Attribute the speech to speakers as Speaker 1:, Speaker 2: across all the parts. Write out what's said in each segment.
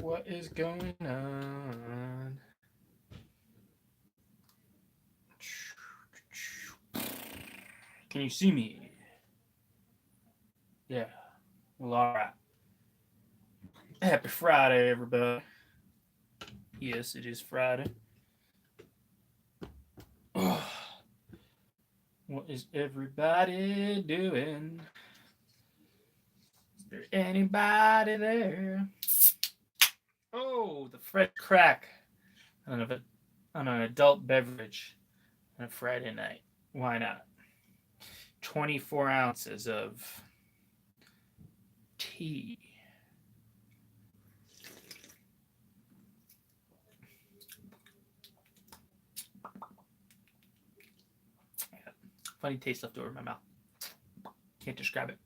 Speaker 1: What is going on? Can you see me? Yeah. Well, alright. Happy Friday, everybody. Yes, it is Friday. What is everybody doing? Is there anybody there? Oh, the fresh crack on an adult beverage on a Friday night. Why not? 24 ounces of tea. Funny taste left over in my mouth. Can't describe it.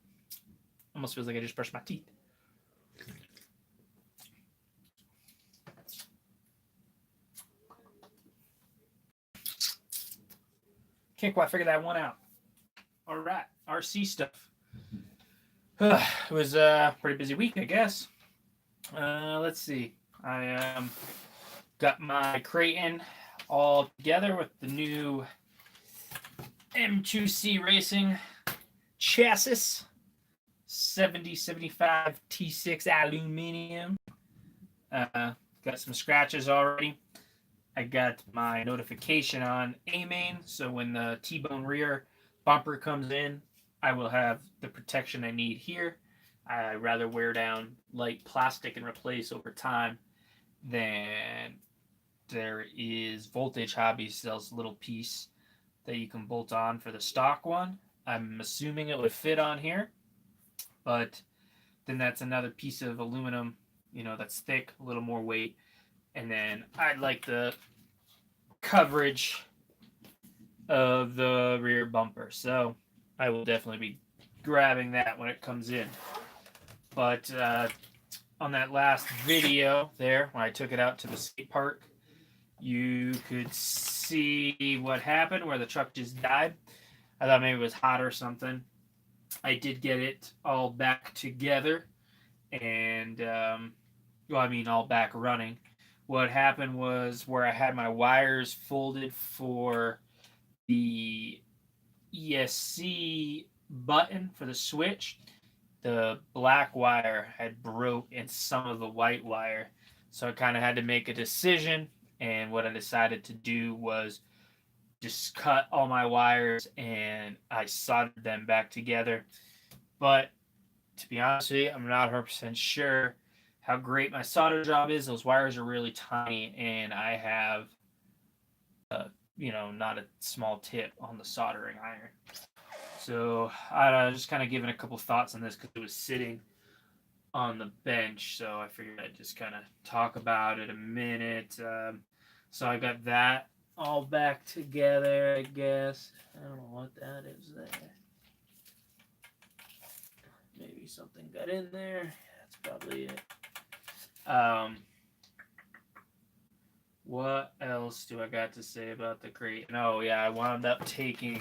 Speaker 1: Almost feels like I just brushed my teeth. Can't quite figure that one out. All right, RC stuff. It was a pretty busy week, I guess. Let's see. I got my Creighton all together with the new M2C Racing chassis, 7075 T6 aluminum. Got some scratches already. I got my notification on A-main, so when the T-bone rear bumper comes in, I will have the protection I need here. I rather wear down light plastic and replace over time than there is Voltage Hobby sells a little piece that you can bolt on for the stock one. I'm assuming it would fit on here, but then that's another piece of aluminum, that's thick, a little more weight. And then I'd like the coverage of the rear bumper. So I will definitely be grabbing that when it comes in. But on that last video there, when I took it out to the skate park, you could see what happened where the truck just died. I thought maybe it was hot or something. I did get it all back together and, all back running. What happened was where I had my wires folded for the ESC button for the switch, the black wire had broke and some of the white wire. So I kind of had to make a decision. And what I decided to do was just cut all my wires and I soldered them back together. But to be honest with you, I'm not 100% sure how great my solder job is. Those wires are really tiny and I have, not a small tip on the soldering iron. So I just kind of given a couple thoughts on this because it was sitting on the bench. So I figured I'd just kind of talk about it a minute. So I got that all back together, I guess. I don't know what that is there. Maybe something got in there. That's probably it. What else do I got to say about the crate? Oh, yeah, I wound up taking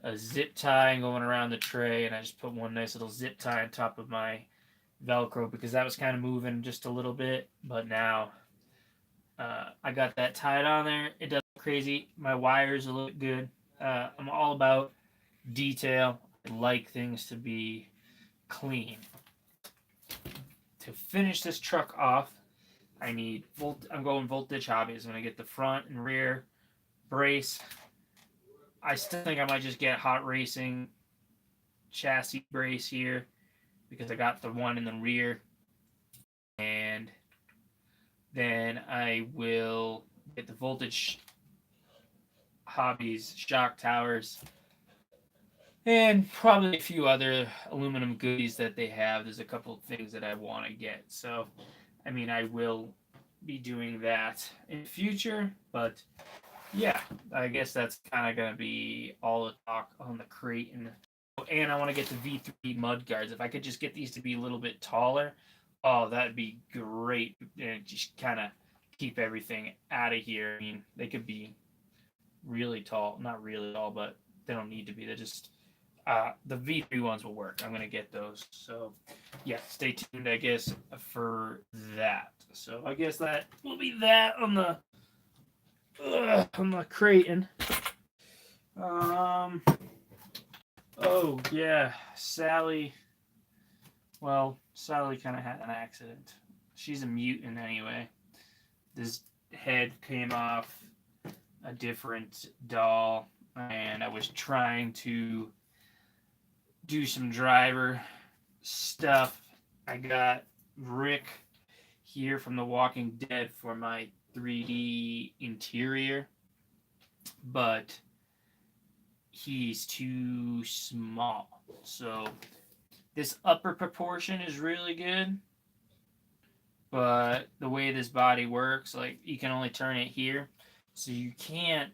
Speaker 1: a zip tie and going around the tray, and I just put one nice little zip tie on top of my Velcro because that was kind of moving just a little bit, but now I got that tied on there. It doesn't look crazy. My wires look good. I'm all about detail. I like things to be clean. To finish this truck off, I'm going Voltage Hobby. I'm going to get the front and rear brace. I still think I might just get Hot Racing chassis brace here because I got the one in the rear. And then I will get the Voltage Hobbies shock towers, and probably a few other aluminum goodies that they have. There's a couple of things that I want to get. So, I mean, I will be doing that in the future, but yeah, I guess that's kind of going to be all the talk on the crate. And I want to get the V3 mud guards. If I could just get these to be a little bit taller, oh, that'd be great. And just kind of keep everything out of here. I mean, they could be really tall. Not really tall, but they don't need to be. They're just the V3 ones will work. I'm gonna get those. So yeah, stay tuned, I guess, for that. So I guess that will be that on the Creighton. Oh yeah, Sally. Well, Sally kind of had an accident. She's a mutant anyway. This head came off a different doll, and I was trying to do some driver stuff. I got Rick here from The Walking Dead for my 3D interior, but he's too small. So this upper proportion is really good, but the way this body works, like you can only turn it here, so you can't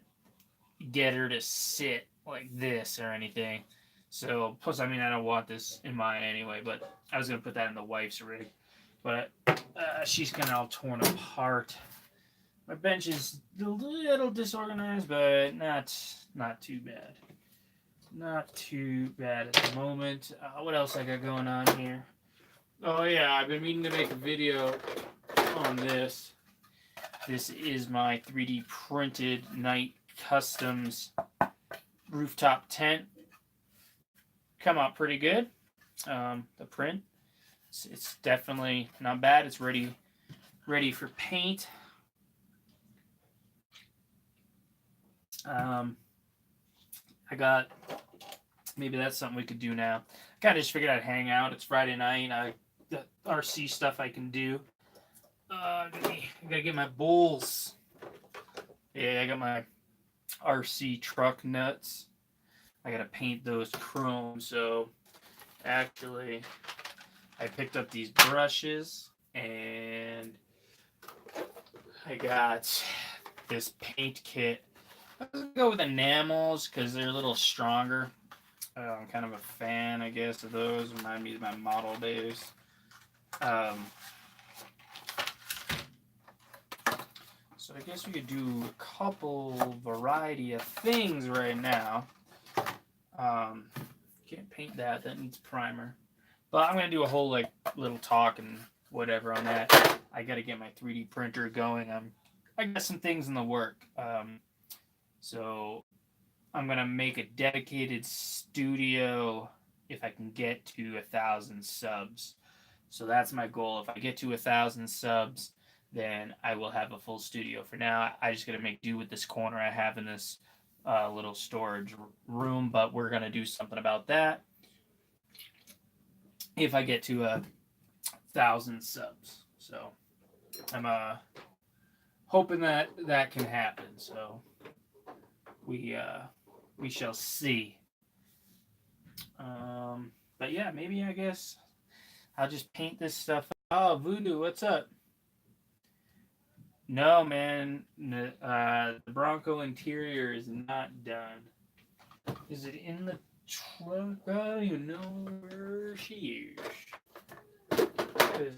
Speaker 1: get her to sit like this or anything. So plus, I mean, I don't want this in mine anyway, but I was gonna put that in the wife's rig, but she's kind of all torn apart. My bench is a little disorganized, but not too bad. Not too bad at the moment. What else I got going on here? Oh yeah, I've been meaning to make a video on this. This is my 3D printed Night Customs rooftop tent. Come out pretty good. The print, it's definitely not bad. It's ready for paint. I got, maybe that's something we could do now. Kind of just figured I'd hang out. It's Friday night. The RC stuff I can do. I gotta get my bowls. Yeah, I got my RC truck nuts. I gotta paint those chrome. So actually, I picked up these brushes and I got this paint kit. I'm gonna go with enamels because they're a little stronger. I'm kind of a fan, I guess, of those. Remind me of my model days. So I guess we could do a couple variety of things right now. Can't paint that. That needs primer. But I'm gonna do a whole like little talk and whatever on that. I gotta get my 3D printer going. I got some things in the work. So I'm gonna make a dedicated studio if I can get to 1,000 subs. So that's my goal. If I get to 1,000 subs, then I will have a full studio. For now, I just gotta make do with this corner I have in this little storage room. But we're gonna do something about that if I get to 1,000 subs. So I'm hoping that can happen. So we shall see. But yeah, maybe I guess I'll just paint this stuff. Oh, Voodoo, what's up? No, man. The Bronco interior is not done. Is it in the trunk? Oh, you know where she is.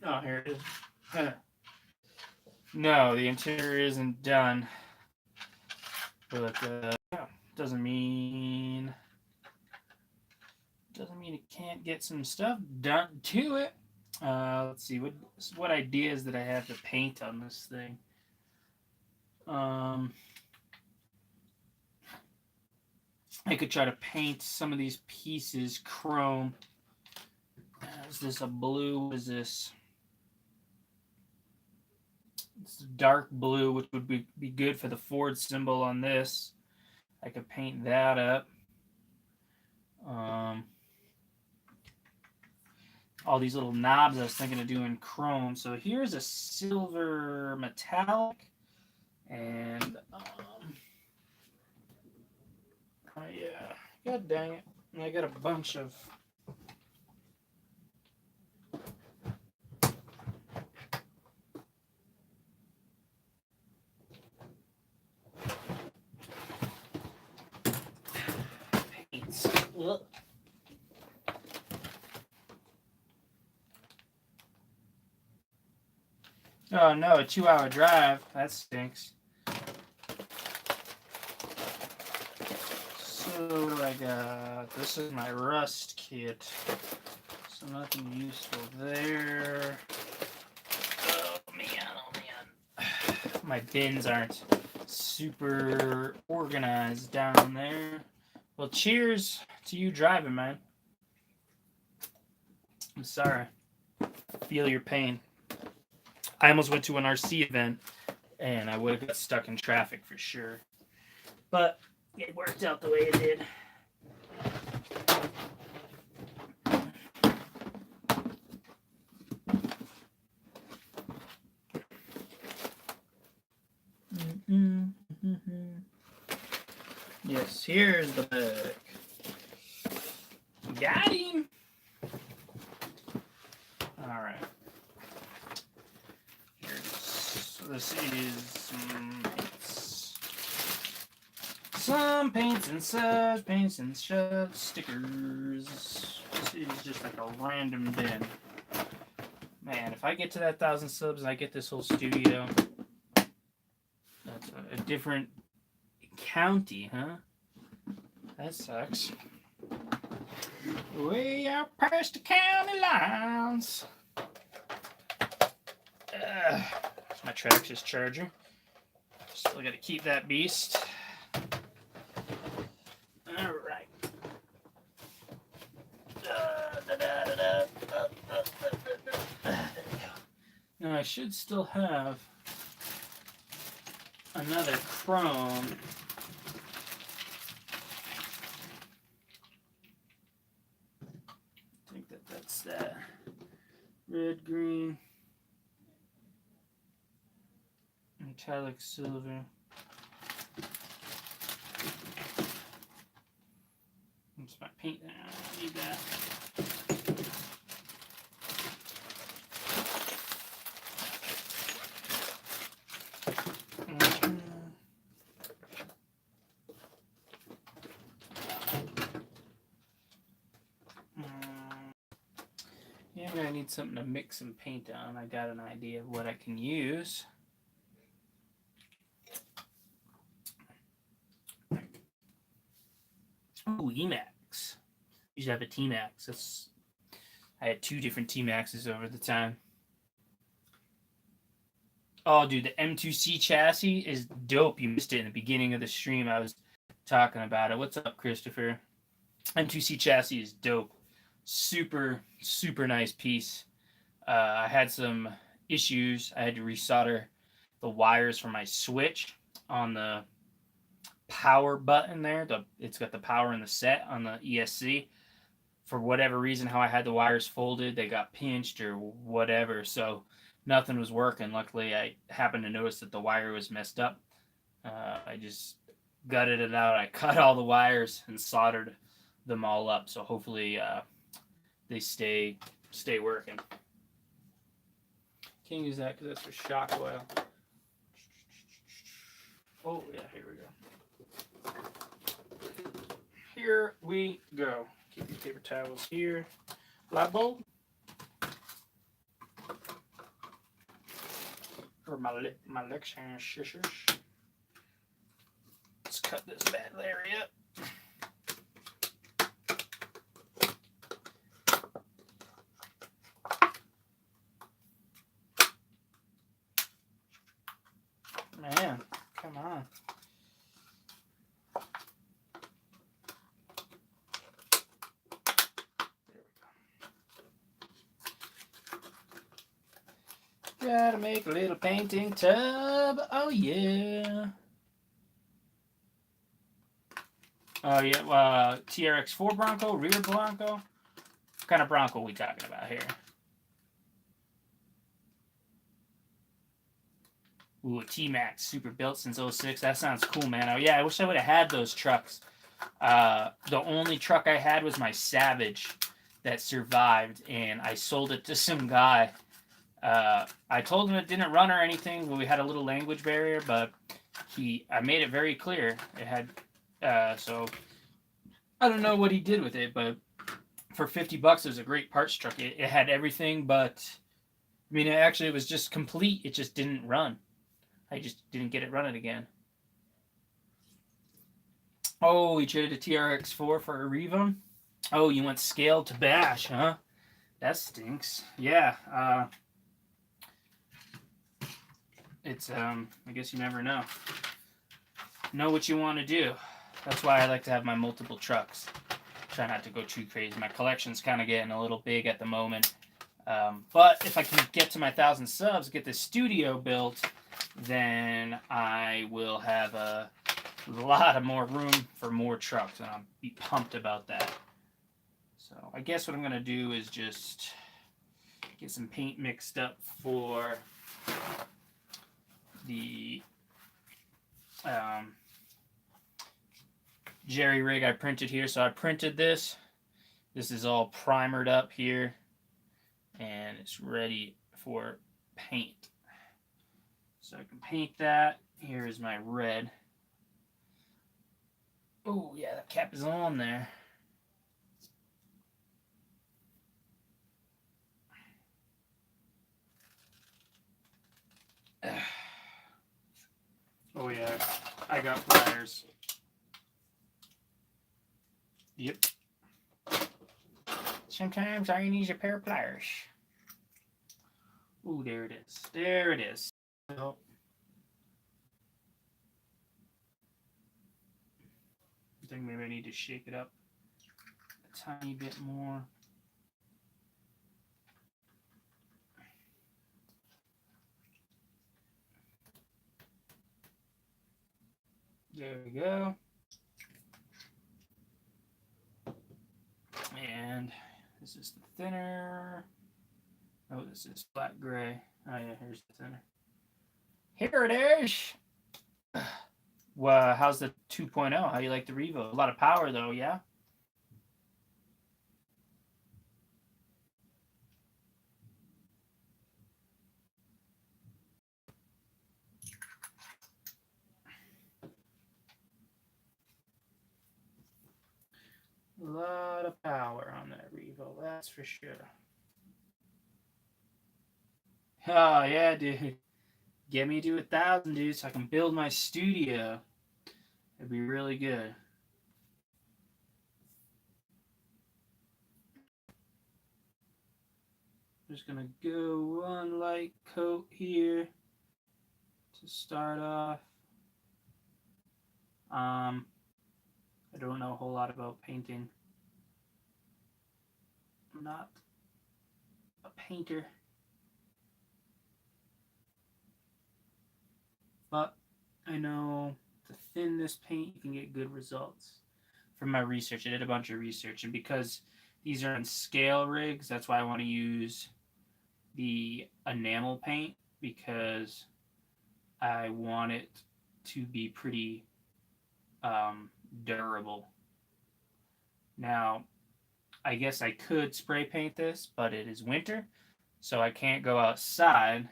Speaker 1: Oh, here it is. Huh. No, the interior isn't done. But doesn't mean it can't get some stuff done to it. Let's see what ideas did I have to paint on this thing. I could try to paint some of these pieces chrome. Is this a blue? What is this? It's dark blue, which would be good for the Ford symbol on this. I could paint that up. All these little knobs I was thinking of doing chrome. So here's a silver metallic. And God dang it, I got a bunch of paints. Ugh. Oh no, a 2-hour drive. That stinks. So what do I got? This is my rust kit. So nothing useful there. Oh man. My bins aren't super organized down there. Well, cheers to you driving, man. I'm sorry. I feel your pain. I almost went to an RC event, and I would have got stuck in traffic for sure. But it worked out the way it did. Yes, here's the bag. Got him. All right. Here it is. So this is some paints and such, paints and such, stickers. This is just like a random bin. Man, if I get to that 1,000 subs and I get this whole studio, that's a different county, huh? That sucks. Way out past the county lines. It's my Traxxas charger. Still got to keep that beast. All right. Now I should still have another chrome. I think that's that. Red, green, metallic silver. That's my paint. I need that. Yeah, I need something to mix some paint on. I got an idea of what I can use. Oh, Emax. You should have a T-Max. I had 2 different T-Maxes over the time. Oh, dude, the M2C chassis is dope. You missed it in the beginning of the stream. I was talking about it. What's up, Christopher? M2C chassis is dope. Super, super nice piece. I had some issues. I had to resolder the wires for my switch on the power button there. It's got the power in the set on the ESC. For whatever reason, how I had the wires folded, they got pinched or whatever. So nothing was working. Luckily, I happened to notice that the wire was messed up. I just gutted it out. I cut all the wires and soldered them all up. So hopefully they stay working. Can't use that because that's for shock oil. Oh, yeah, here we go. Here we go. Keep your paper towels here. Light bulb. Or my Lexan scissors. Let's cut this bad Larry up. Man, come on. Gotta make a little painting tub. Oh, yeah. Oh, yeah. TRX4 Bronco, rear Bronco. What kind of Bronco we talking about here? Ooh, a T-Max super built since '06. That sounds cool, man. Oh yeah, I wish I would have had those trucks. The only truck I had was my Savage that survived, and I sold it to some guy. I told him it didn't run or anything, but we had a little language barrier, but I made it very clear. It had, so I don't know what he did with it, but for $50, it was a great parts truck. It had everything, but I mean, it was just complete. It just didn't run. I just didn't get it running again. Oh, we traded a TRX4 for a Revo. Oh, you went scale to bash, huh? That stinks. Yeah. It's I guess you never know. Know what you want to do. That's why I like to have my multiple trucks. Try not to go too crazy. My collection's kind of getting a little big at the moment. But if I can get to my 1,000 subs, get this studio built, then I will have a lot of more room for more trucks, and I'll be pumped about that. So I guess what I'm going to do is just get some paint mixed up for the jerry rig I printed here. So I printed this. This is all primered up here, and it's ready for paint. So I can paint that. Here is my red. Oh yeah, that cap is on there. Oh yeah, I got pliers. Yep. Sometimes all you need is a pair of pliers. Ooh, there it is. There it is. Oh. I think maybe I need to shake it up a tiny bit more. There we go. And this is the thinner. Oh, this is flat gray. Oh yeah, here's the thinner. Here it is. Well, how's the 2.0? How do you like the Revo? A lot of power though, yeah? A lot of power on that Revo, that's for sure. Oh yeah, dude. Get me to 1,000, dude, so I can build my studio. It'd be really good. Just gonna go one light coat here to start off. I don't know a whole lot about painting. I'm not a painter. But I know to thin this paint, you can get good results. From my research, I did a bunch of research, and because these are on scale rigs, that's why I want to use the enamel paint, because I want it to be pretty durable. Now, I guess I could spray paint this, but it is winter, so I can't go outside.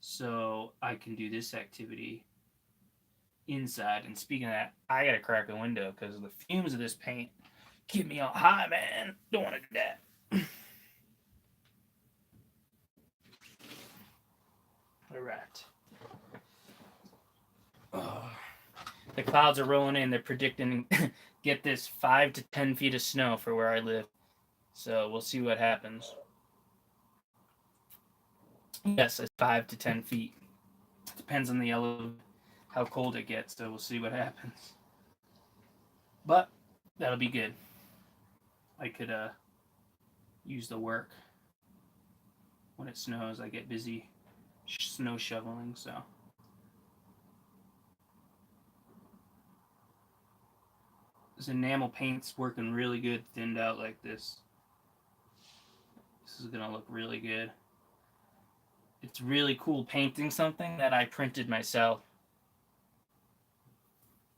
Speaker 1: So I can do this activity inside. And speaking of that, I gotta crack a window because the fumes of this paint get me all high, man. Don't want to do that. All right. Oh. The clouds are rolling in. They're predicting, get this, 5 to 10 feet of snow for where I live. So we'll see what happens. Yes, it's 5 to 10 feet. Depends on the elevator, how cold it gets. So we'll see what happens. But that'll be good. I could use the work. When it snows, I get busy snow shoveling, so. This enamel paint's working really good thinned out like this. This is gonna look really good. it's really cool painting something that I printed myself.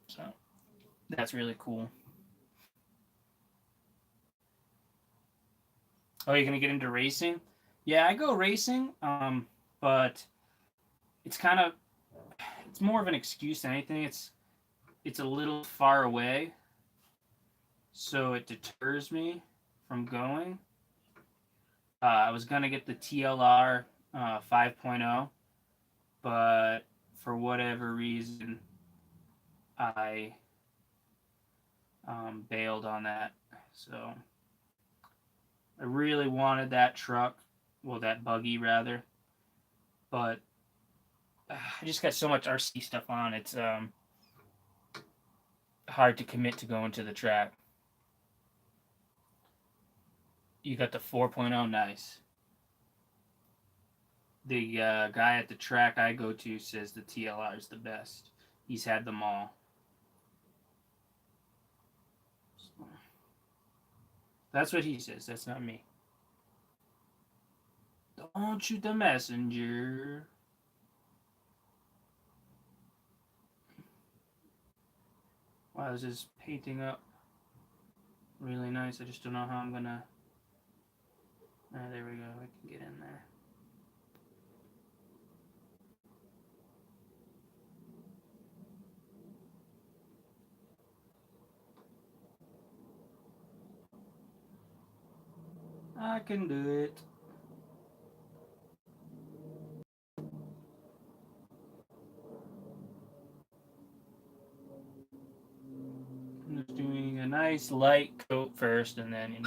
Speaker 1: So that's really cool. Oh, you're gonna get into racing? Yeah, I go racing, but it's kind of it's more of an excuse than anything. It's a little far away, so it deters me from going. I was gonna get the TLR 5.0, but for whatever reason, I bailed on that. So I really wanted that truck, well, that buggy rather, but I just got so much RC stuff on. It's hard to commit to going to the track. You got the 4.0, nice. The guy at the track I go to says the TLR is the best. He's had them all. So, that's what he says. That's not me. Don't shoot the messenger. Wow, this is painting up really nice. I just don't know how I'm gonna. Ah, there we go. I can get in there. I can do it. I'm just doing a nice light coat first, and then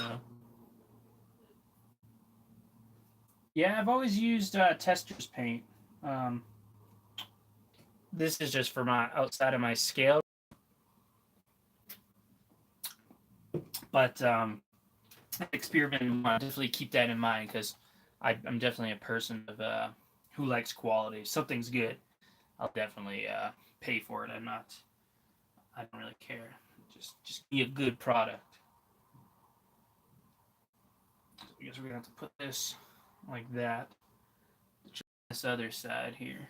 Speaker 1: Yeah, I've always used Tester's paint. Um, this is just for my outside of my scale, but experiment. I definitely keep that in mind because I'm definitely a person of who likes quality. If something's good, I'll definitely pay for it. I'm not. I don't really care. Just be a good product. So I guess we're gonna have to put this like that. This other side here.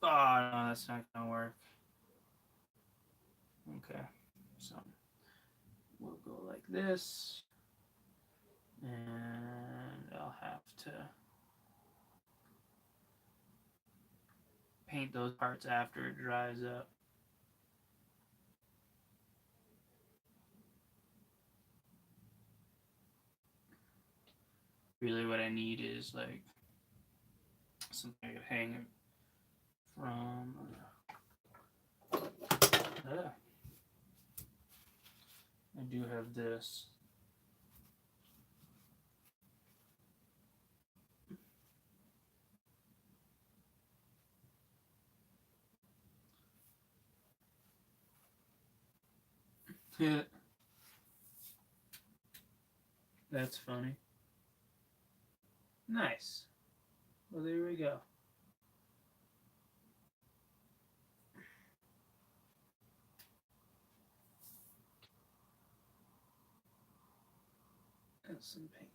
Speaker 1: Oh no, that's not gonna work. Okay, so we'll go like this, and I'll have to paint those parts after it dries up. Really, what I need is like something I could hang it from. I do have this. Yeah, that's funny. Nice. Well, there we go. That's some paint.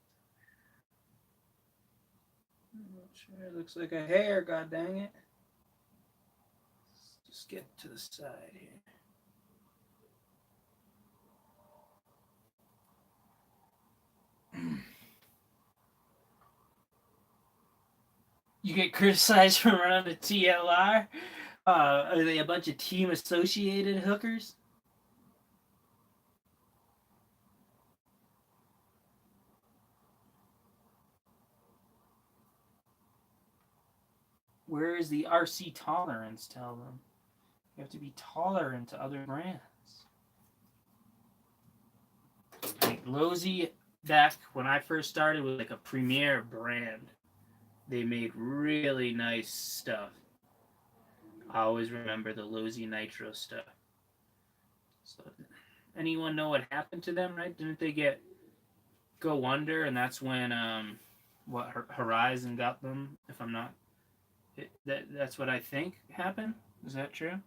Speaker 1: I'm not sure. It looks like a hair. God dang it. Let's just get to the side here. You get criticized for running a TLR? Are they a bunch of team associated hookers? Where is the RC tolerance? Tell them. You have to be tolerant to other brands. Like Lozy, back when I first started, was like a premier brand. They made really nice stuff. I always remember the Lozy Nitro stuff. So, anyone know what happened to them? Right? Didn't they get go under? And that's when what Horizon got them. If I'm not, that's what I think happened. Is that true?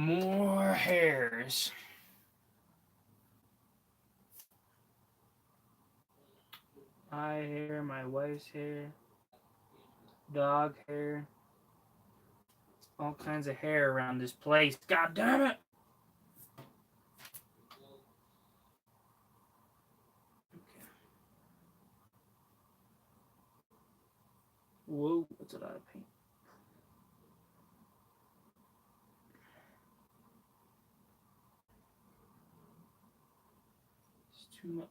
Speaker 1: More hairs. My hair, my wife's hair, dog hair, all kinds of hair around this place. God damn it! Okay. Whoa, that's a lot of paint. It's too much.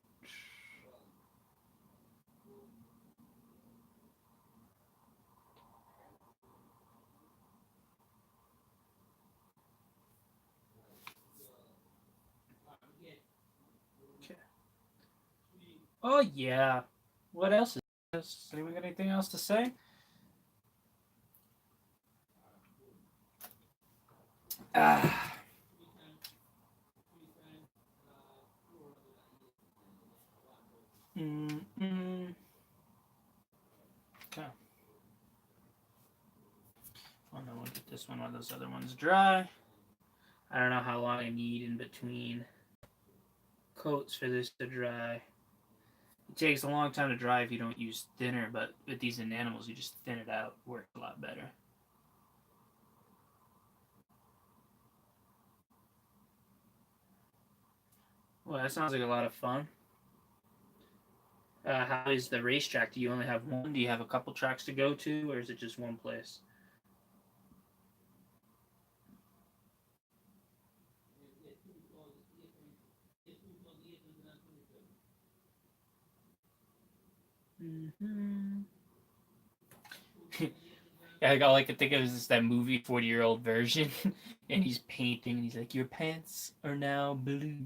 Speaker 1: Okay. Oh yeah. What else is this? Anyone got anything else to say? Ah. Mm-mm. Okay. Oh no, we'll get this one while those other ones dry. I don't know how long I need in between coats for this to dry. It takes a long time to dry if you don't use thinner, but with these enamels, you just thin it out. Works a lot better. Well, that sounds like a lot of fun. How is the racetrack? Do you only have one? Do you have a couple tracks to go to, or is it just one place? Mm-hmm. Yeah, all I could think of is just that movie 40-year-old version, and he's painting, and he's like, "Your pants are now blue."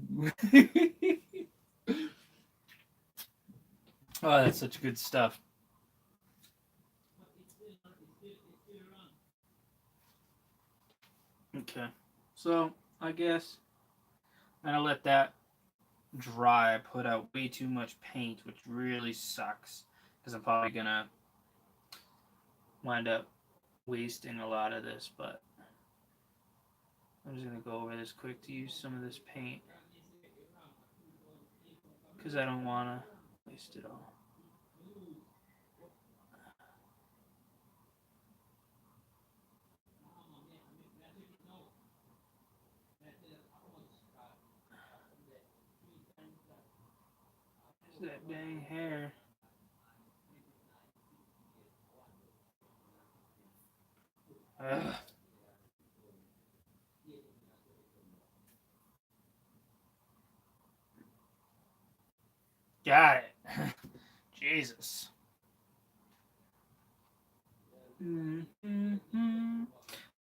Speaker 1: Oh, that's such good stuff. Okay, so I guess I'm gonna let that dry. I put out way too much paint, which really sucks because I'm probably gonna wind up wasting a lot of this. But I'm just gonna go over this quick to use some of this paint because I don't wanna waste it all. There's that dang hair. Ugh. Got it. Jesus. Mm-hmm.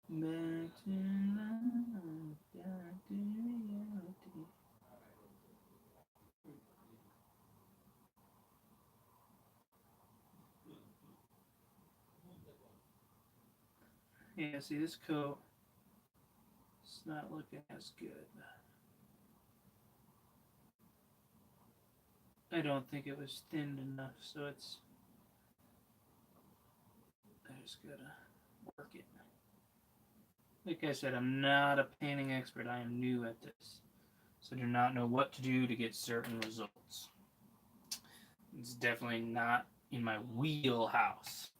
Speaker 1: Back to life, back to reality. Yeah, see this coat. It's not looking as good. I don't think it was thinned enough, so it's. I just gotta work it. Like I said, I'm not a painting expert. I am new at this, so I do not know what to do to get certain results. It's definitely not in my wheelhouse,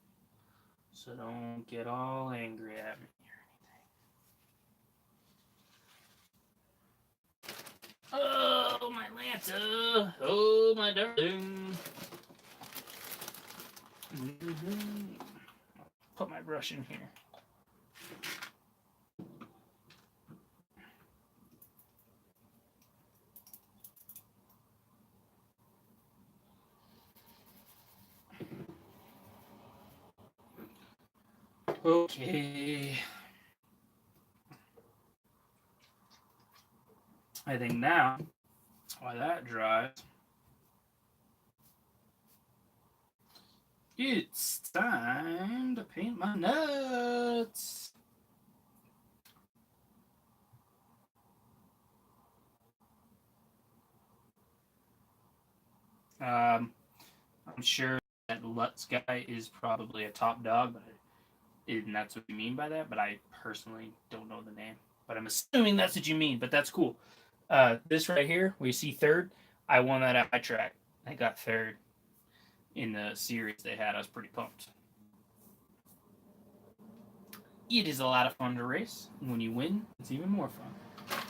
Speaker 1: so don't get all angry at me. Oh, my Lanta! Oh, my darling! Mm-hmm. Put my brush in here. Okay. I think now, while that dries, it's time to paint my nuts. I'm sure that Lutz guy is probably a top dog, and that's what you mean by that. But I personally don't know the name. but I'm assuming that's what you mean. But that's cool. This right here, where you see third, I won that eye track. I got third in the series they had. I was pretty pumped. It is a lot of fun to race. When you win, it's even more fun.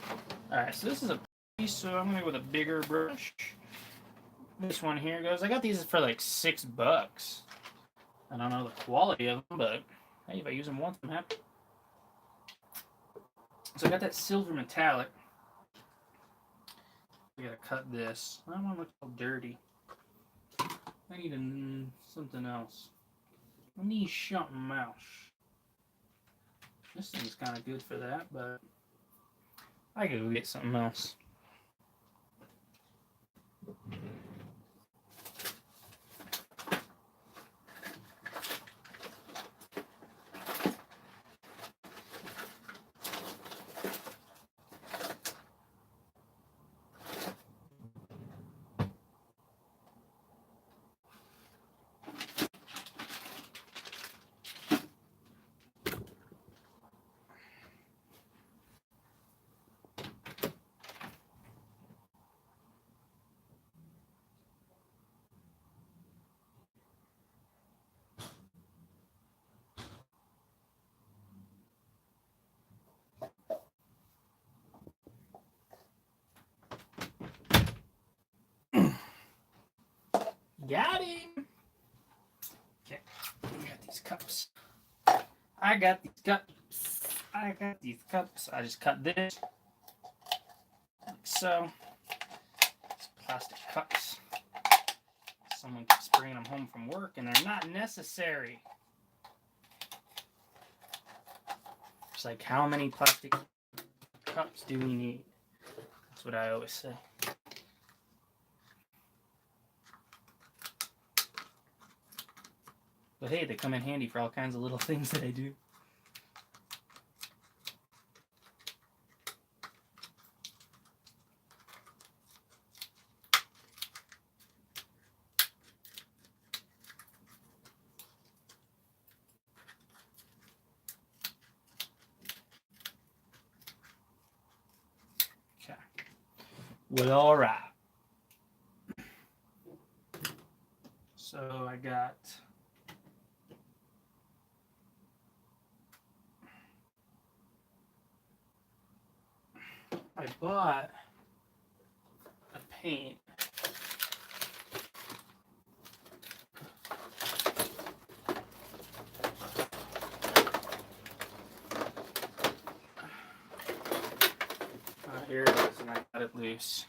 Speaker 1: Alright, so this is a piece, so I'm going to go with a bigger brush. This one here goes. I got these for like $6. I don't know the quality of them, but hey, if I use them once, I'm happy. So I got that silver metallic. I gotta cut this. I don't want to look so dirty. I need something else. I need something else. This thing's kind of good for that, but I gotta go get something else. Got him! Okay, we got these cups. I got these cups. I just cut this. Like so. These plastic cups. Someone keeps bringing them home from work and they're not necessary. It's like, how many plastic cups do we need? That's what I always say. But hey, they come in handy for all kinds of little things that I do. Okay. Well, all right. So I got I bought a paint. Here it is, and I got it loose.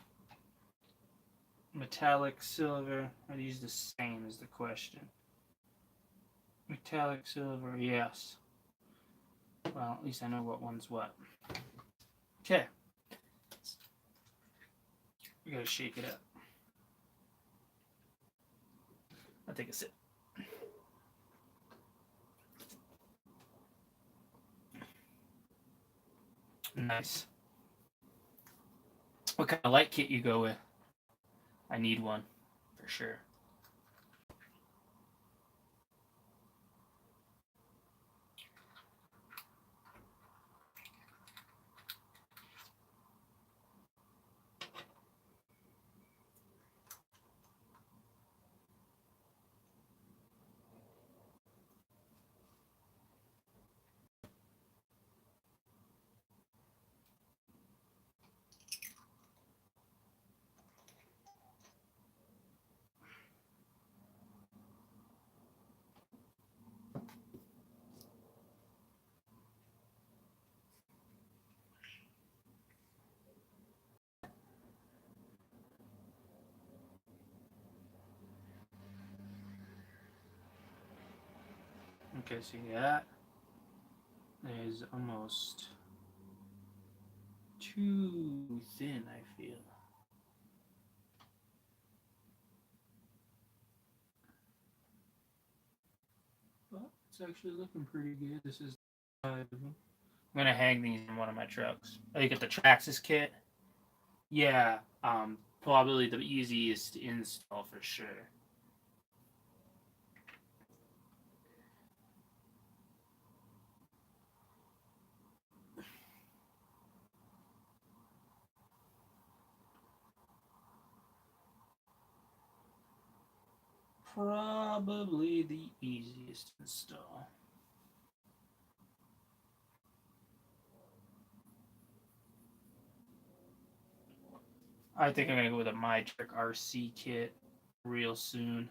Speaker 1: Metallic silver. Are these the same is the question? Metallic silver, yes. Well, at least I know what one's what. Okay. We gotta shake it up. I'll take a sip. Nice. What kind of light kit you go with? I need one, for sure. Okay, so that is almost too thin, I feel. But it's actually looking pretty good. This is I'm gonna hang these in one of my trucks. Oh, you get the Traxxas kit? Yeah, probably the easiest to install for sure. probably the easiest to install. I think I'm gonna go with a My Trick RC kit real soon.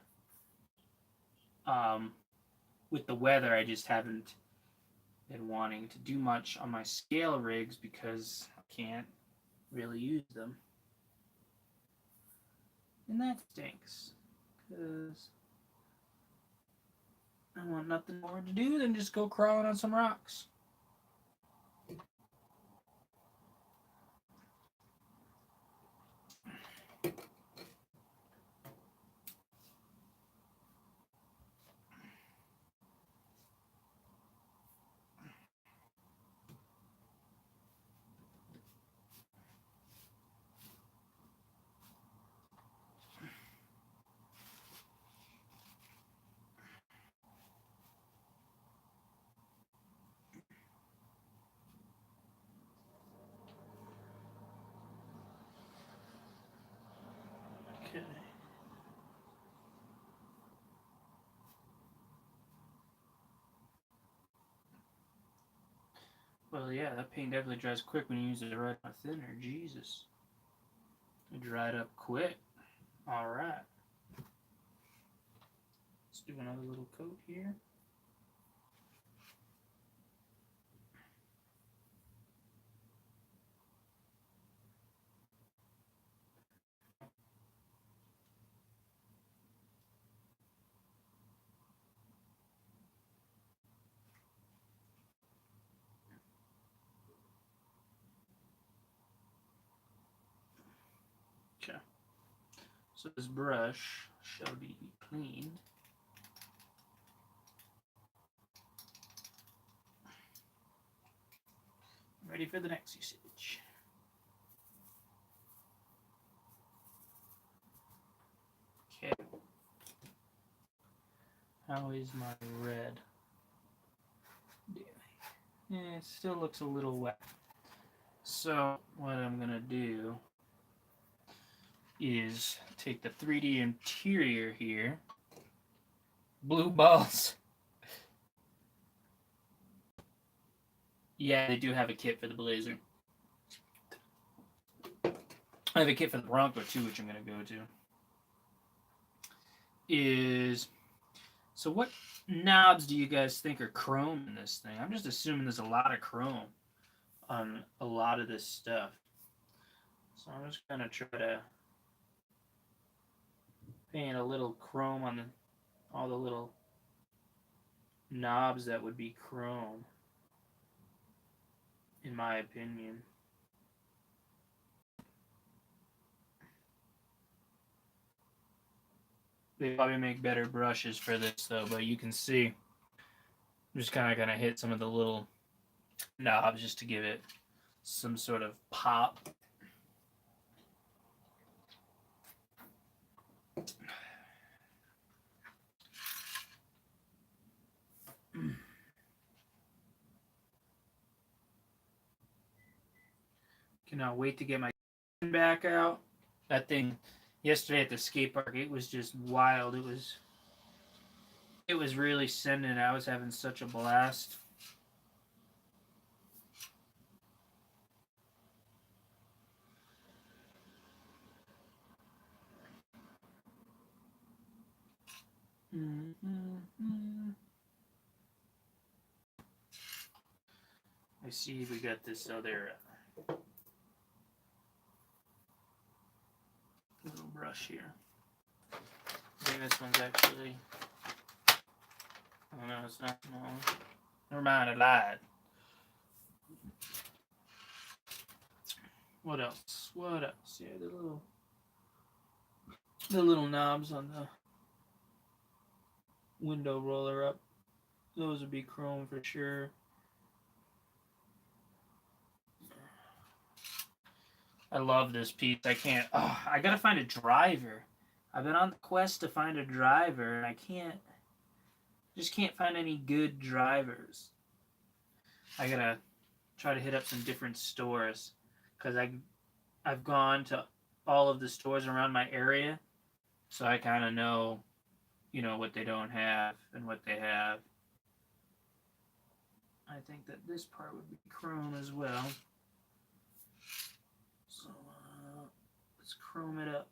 Speaker 1: With the weather, I just haven't been wanting to do much on my scale rigs because I can't really use them. And that stinks. Because I want nothing more to do than just go crawling on some rocks. Okay. Well, yeah, that paint definitely dries quick when you use the right amount of thinner. Jesus. It dried up quick. Alright. Let's do another little coat here. Okay. So this brush shall be cleaned. Ready for the next usage. Okay. How is my red doing? Yeah, it still looks a little wet. So what I'm gonna do is take the 3D interior here. Blue balls. Yeah, they do have a kit for the Blazer. I have a kit for the Bronco too, which I'm gonna go to. So what knobs do you guys think are chrome in this thing? I'm just assuming there's a lot of chrome on a lot of this stuff. So I'm just gonna try to paint a little chrome on all the little knobs that would be chrome, in my opinion. They probably make better brushes for this though, but you can see I'm just kind of gonna hit some of the little knobs just to give it some sort of pop. Cannot wait to get my back out. That thing yesterday at the skate park, it was just wild. It was really sending. I was having such a blast. I see we got this other little brush here. I think this one's actually. Oh no, it's not small. Never mind, I lied. What else? What else? Yeah, the little knobs on the window roller up. Those would be chrome for sure. I love this piece. I can't. Oh, I gotta find a driver. I've been on the quest to find a driver, and I can't. Just can't find any good drivers. I gotta try to hit up some different stores because I've gone to all of the stores around my area, so I kind of know what they don't have and what they have. I think that this part would be chrome as well. So let's chrome it up.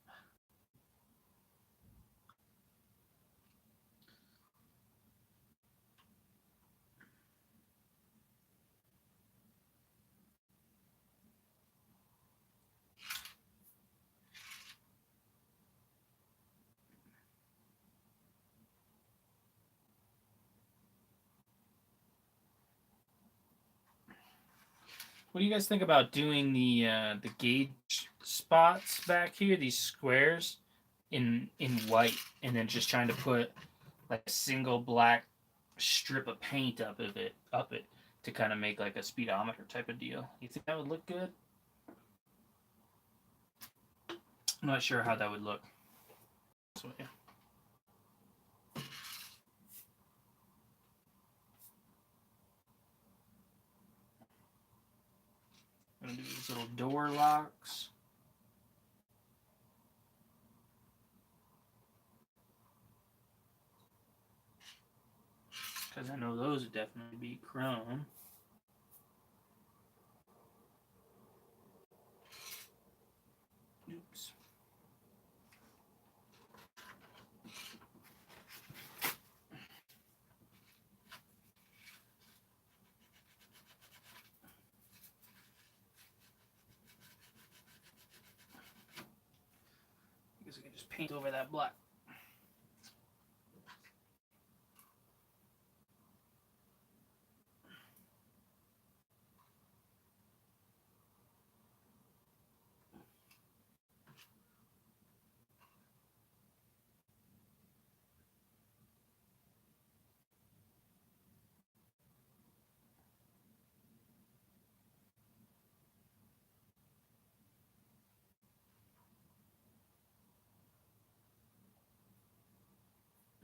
Speaker 1: What do you guys think about doing the gauge spots back here, these squares, in white, and then just trying to put like a single black strip of paint up it to kind of make like a speedometer type of deal? You think that would look good? I'm not sure how that would look. So, yeah. I'm gonna do these little door locks. Because I know those would definitely be chrome. Oops. I guess I can just paint over that black.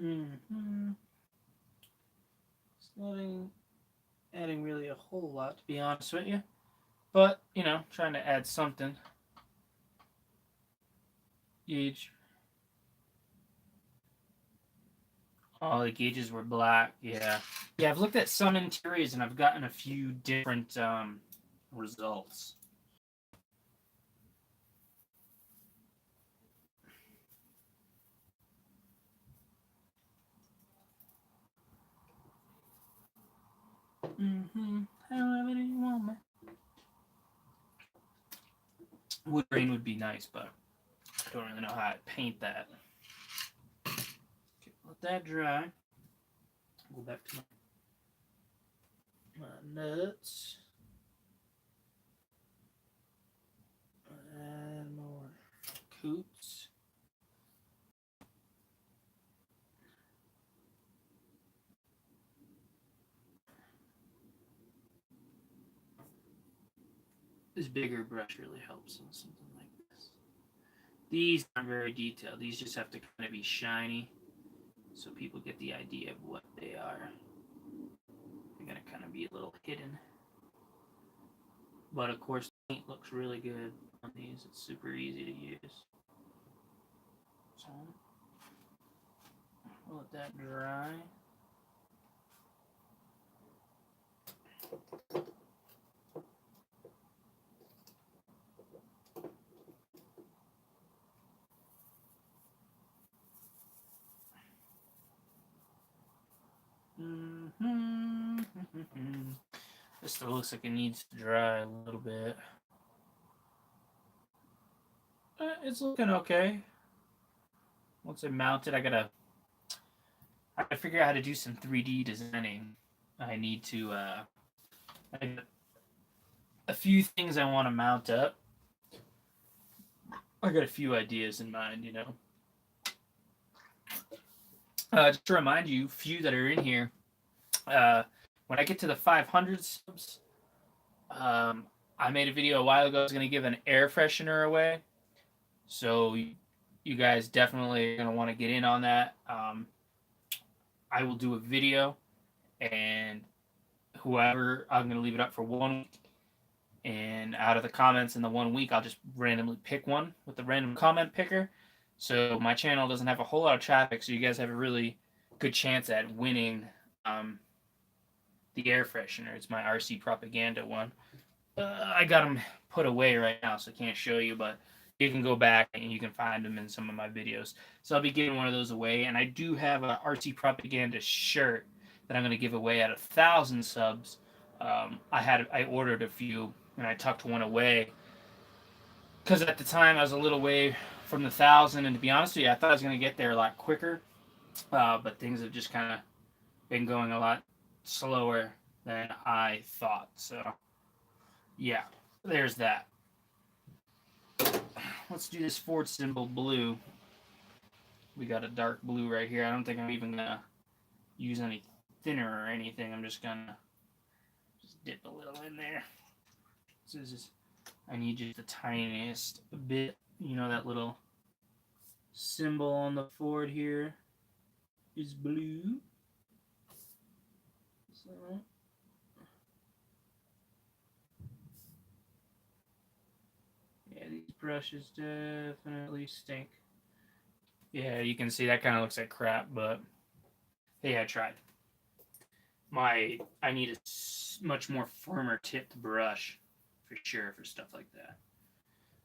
Speaker 1: Mm-hmm. It's not adding really a whole lot, to be honest with you. But, trying to add something. Gauge. All the gauges were black. Yeah. Yeah, I've looked at some interiors and I've gotten a few different results. Mm-hmm. However you want me. Wood grain would be nice, but I don't really know how to paint that. Okay, let that dry. Go back to my nuts. Add more coots. This bigger brush really helps on something like this. These aren't very detailed. These just have to kind of be shiny so people get the idea of what they are. They're going to kind of be a little hidden. But of course, the paint looks really good on these. It's super easy to use. So, we'll let that dry. Mm-hmm. This still looks like it needs to dry a little bit. It's looking okay. Once I mount it, I gotta figure out how to do some 3D designing. I need to. I got a few things I want to mount up. I got a few ideas in mind. Just to remind you, few that are in here, when I get to the 500 subs, I made a video a while ago. I was going to give an air freshener away. So you guys definitely are going to want to get in on that. I will do a video, and whoever, I'm going to leave it up for 1 week. And out of the comments in the 1 week, I'll just randomly pick one with the random comment picker. So my channel doesn't have a whole lot of traffic, so you guys have a really good chance at winning um, the air freshener. It's my RC propaganda one. I got them put away right now, so I can't show you, but you can go back and you can find them in some of my videos. So I'll be giving one of those away, and I do have a RC propaganda shirt that I'm going to give away at 1,000 subs. I ordered a few, and I tucked one away because at the time I was a little way from the 1,000, and to be honest with you, I thought I was going to get there a lot quicker, but things have just kind of been going a lot slower than I thought. So yeah, there's that. Let's do this Ford symbol blue. We got a dark blue right here. I don't think I'm even gonna use any thinner or anything. I'm just gonna just dip a little in there. This is, I need just the tiniest bit. You know, that little symbol on the Ford here is blue. So yeah, these brushes definitely stink. Yeah, you can see that kind of looks like crap, but hey, I tried. I need a much more firmer tipped brush for sure for stuff like that.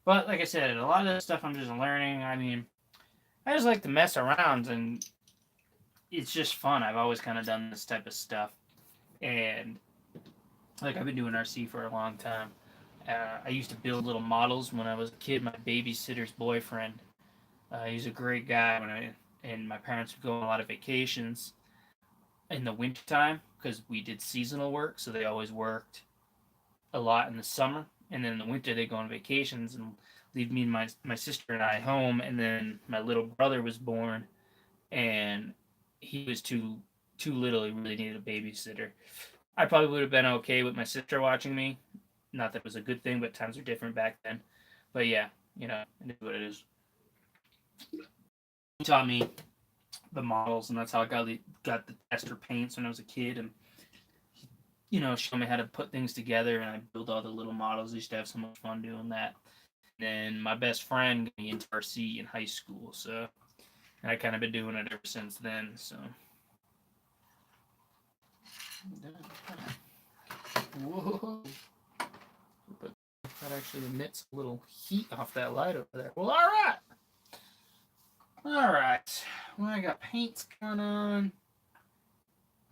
Speaker 1: But like I said, a lot of this stuff I'm just learning. I mean, I just like to mess around, and it's just fun. I've always kind of done this type of stuff, and like I've been doing RC for a long time. I used to build little models when I was a kid. My babysitter's boyfriend, he's a great guy. And my parents would go on a lot of vacations in the wintertime because we did seasonal work, so they always worked a lot in the summer, and then in the winter they go on vacations and leave me and my sister and I home. And then my little brother was born, and he was too little. He really needed a babysitter. I probably would have been okay with my sister watching me. Not that it was a good thing, but times were different back then. But yeah, you know, it is what it is. He taught me the models, and that's how I got the tester paints when I was a kid, and you know, showed me how to put things together, and I built all the little models. I used to have so much fun doing that. And then my best friend got me into RC in high school, so and I kind of been doing it ever since then. So, whoa, but that actually emits a little heat off that light over there. Well, all right. Well, I got paints going on.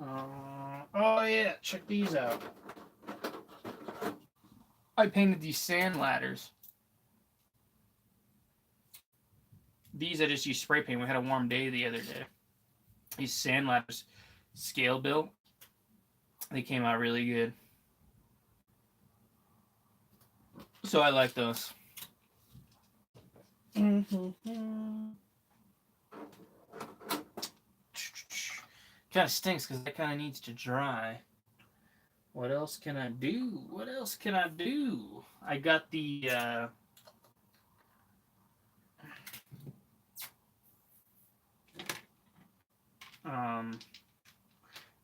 Speaker 1: Oh yeah, check these out. I painted these sand ladders. These I just used spray paint. We had a warm day the other day. These sand ladders, scale built. They came out really good. So I like those. Kind of stinks because that kind of needs to dry. What else can I do? What else can I do? I got the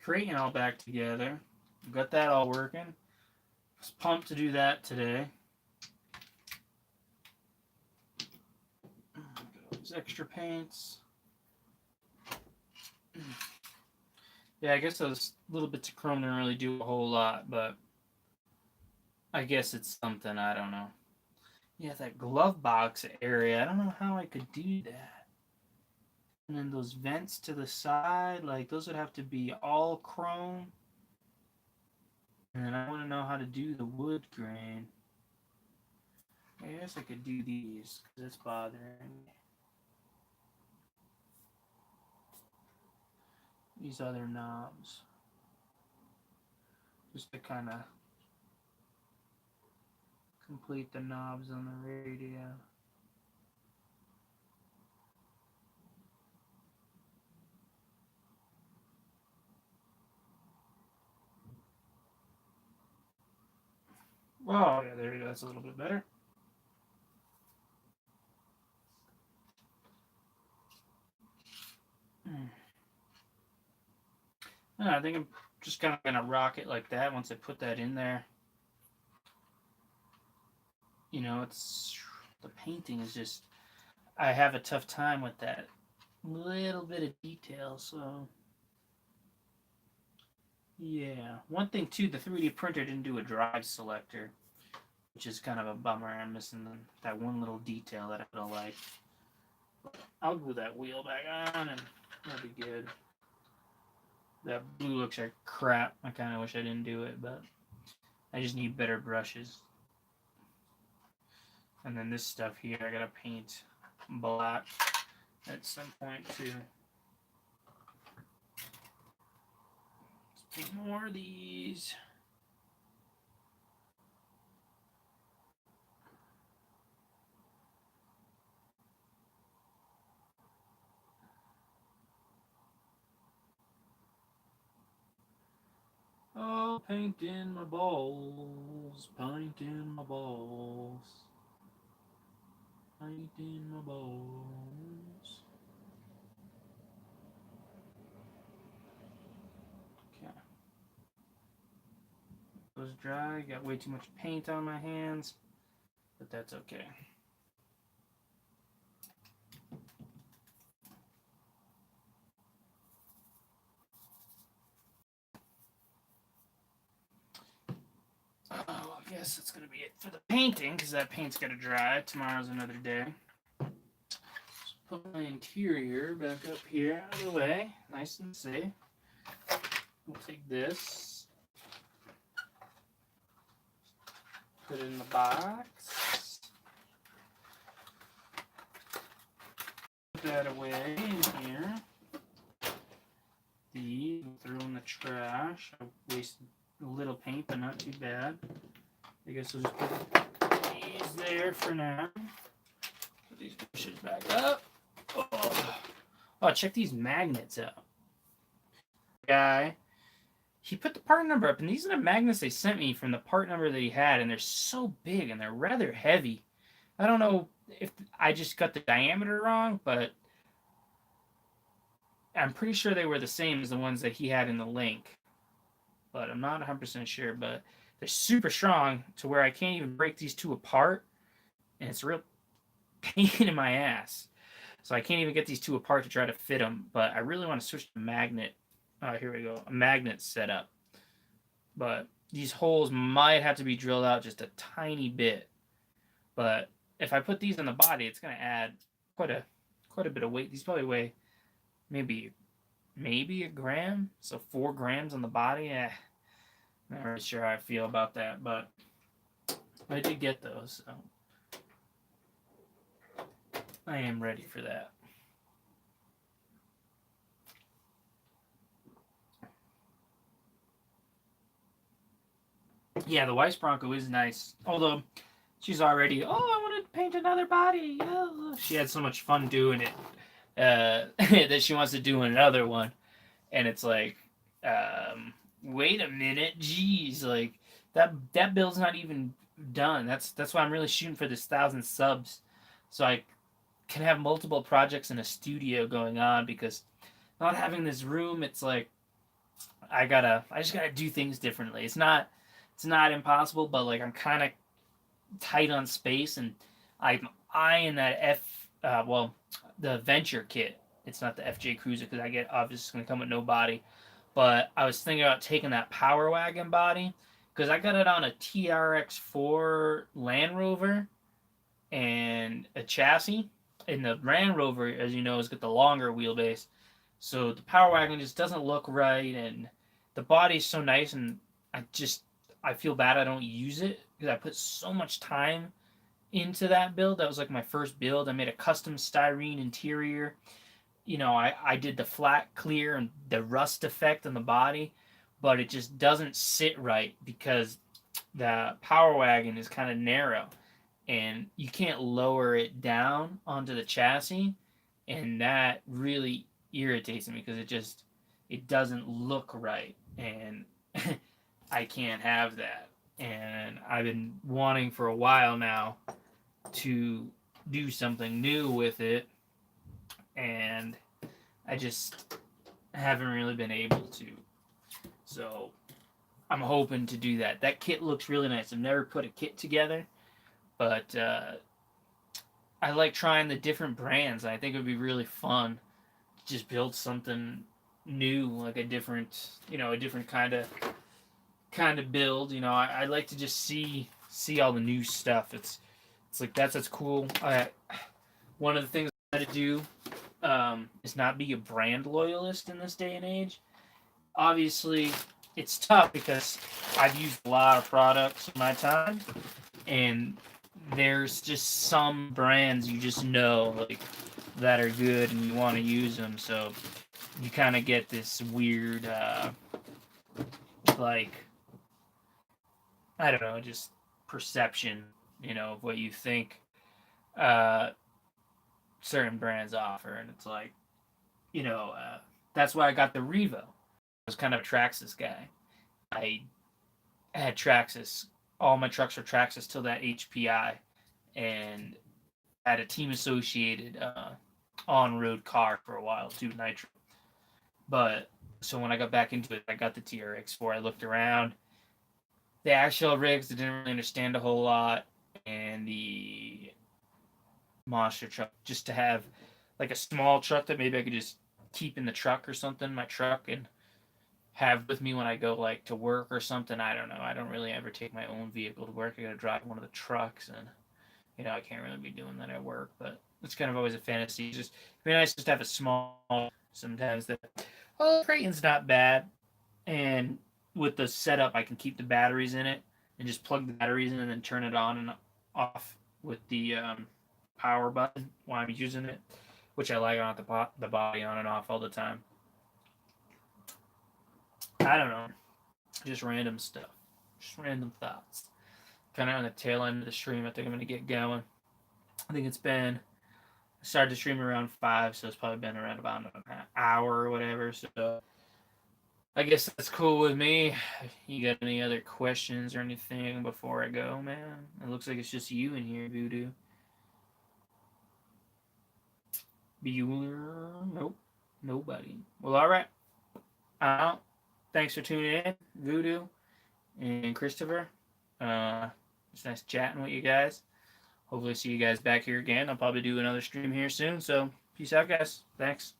Speaker 1: Creighton all back together. Got that all working. Was pumped to do that today. Those extra paints. Yeah, I guess those little bits of chrome didn't really do a whole lot, but I guess it's something, I don't know. Yeah, that glove box area, I don't know how I could do that. And then those vents to the side, like those would have to be all chrome. And then I want to know how to do the wood grain. I guess I could do these because it's bothering me. These other knobs. Just to kind of complete the knobs on the radio. Oh, yeah, there you go. That's a little bit better. I think I'm just kind of going to rock it like that once I put that in there. You know, it's the painting is just, I have a tough time with that little bit of detail. So yeah, one thing too, the 3D printer didn't do a drive selector, which is kind of a bummer. I'm missing that one little detail that I don't like. I'll glue that wheel back on and that'll be good. That blue looks like crap. I kind of wish I didn't do it, but I just need better brushes. And then this stuff here, I gotta paint black at some point too. Let's paint more of these. Oh, painting my balls, painting my balls, painting my balls. Okay. Goes dry. Got way too much paint on my hands, but that's okay. Oh, I guess that's gonna be it for the painting, because that paint's gotta dry. Tomorrow's another day. Just put my interior back up here out of the way, nice and safe. We'll take this, put it in the box, put that away in here. These we'll throw in the trash. I wasted a little paint, but not too bad. I guess we'll just put these there for now. Put these brushes back up. Oh, check these magnets out. Guy, he put the part number up, and these are the magnets they sent me from the part number that he had, and they're so big and they're rather heavy. I don't know if I just got the diameter wrong, but I'm pretty sure they were the same as the ones that he had in the link. But I'm not 100% sure. But they're super strong to where I can't even break these two apart, and it's a real pain in my ass. So I can't even get these two apart to try to fit them. But I really want to switch to magnet. Here we go, a magnet setup. But these holes might have to be drilled out just a tiny bit. But if I put these on the body, it's going to add quite a bit of weight. These probably weigh maybe a gram. So 4 grams on the body. Not really sure how I feel about that, but I did get those, so I am ready for that. Yeah, the Weiss Bronco is nice, although she's already, I want to paint another body. Oh. She had so much fun doing it that she wants to do another one, and it's like, wait a minute, geez, like that build's not even done. That's why I'm really shooting for this 1,000 subs, so I can have multiple projects in a studio going on, because not having this room, it's like I just gotta do things differently. It's not impossible, but like I'm kind of tight on space, and I'm eyeing that the Venture kit. It's not the FJ Cruiser, because I get obviously it's gonna come with no body. But I was thinking about taking that Power Wagon body, because I got it on a TRX4 Land Rover and a chassis. And the Land Rover, as you know, has got the longer wheelbase. So the Power Wagon just doesn't look right, and the body's so nice, and I feel bad I don't use it, because I put so much time into that build. That was like my first build. I made a custom styrene interior. I did the flat clear and the rust effect on the body, but it just doesn't sit right, because the Power Wagon is kind of narrow, and you can't lower it down onto the chassis, and that really irritates me, because it doesn't look right, and I can't have that. And I've been wanting for a while now to do something new with it, and I just haven't really been able to. So I'm hoping to do that. That kit looks really nice. I've never put a kit together, but I like trying the different brands. I think it would be really fun to just build something new, like a different, a different kind of build. I like to just see all the new stuff. It's like that's cool. One of the things I try to do is not be a brand loyalist in this day and age. Obviously, it's tough because I've used a lot of products in my time, and there's just some brands you just know like that are good and you want to use them. So you kind of get this weird, like I don't know, just perception, of what you think uh, certain brands offer, and it's like, that's why I got the Revo. I was kind of a Traxxas guy. I had Traxxas. All my trucks were Traxxas till that HPI, and had a team associated on-road car for a while too, Nitro. But so when I got back into it, I got the TRX4. I looked around. The actual rigs I didn't really understand a whole lot, and the monster truck just to have like a small truck that maybe I could just keep in the truck or something, my truck, and have with me when I go like to work or something. I don't know. I don't really ever take my own vehicle to work. I gotta drive one of the trucks, and I can't really be doing that at work. But it's kind of always a fantasy. Just it'd be nice just to have a small. Sometimes that Creighton's not bad, and with the setup, I can keep the batteries in it and just plug the batteries in and then turn it on and off with the power button while I'm using it, which I like. On the body on and off all the time. I don't know, just random stuff, just random thoughts. Kind of on the tail end of the stream, I think I'm gonna get going. I think it's been I started the stream around 5, so it's probably been around about an hour or whatever. So I guess that's cool with me. You got any other questions or anything before I go, man? It looks like it's just you in here, Voodoo. Bueller? Nope. Nobody. Well, all right. Thanks for tuning in, Voodoo and Christopher. It's nice chatting with you guys. Hopefully, see you guys back here again. I'll probably do another stream here soon. So, peace out, guys. Thanks.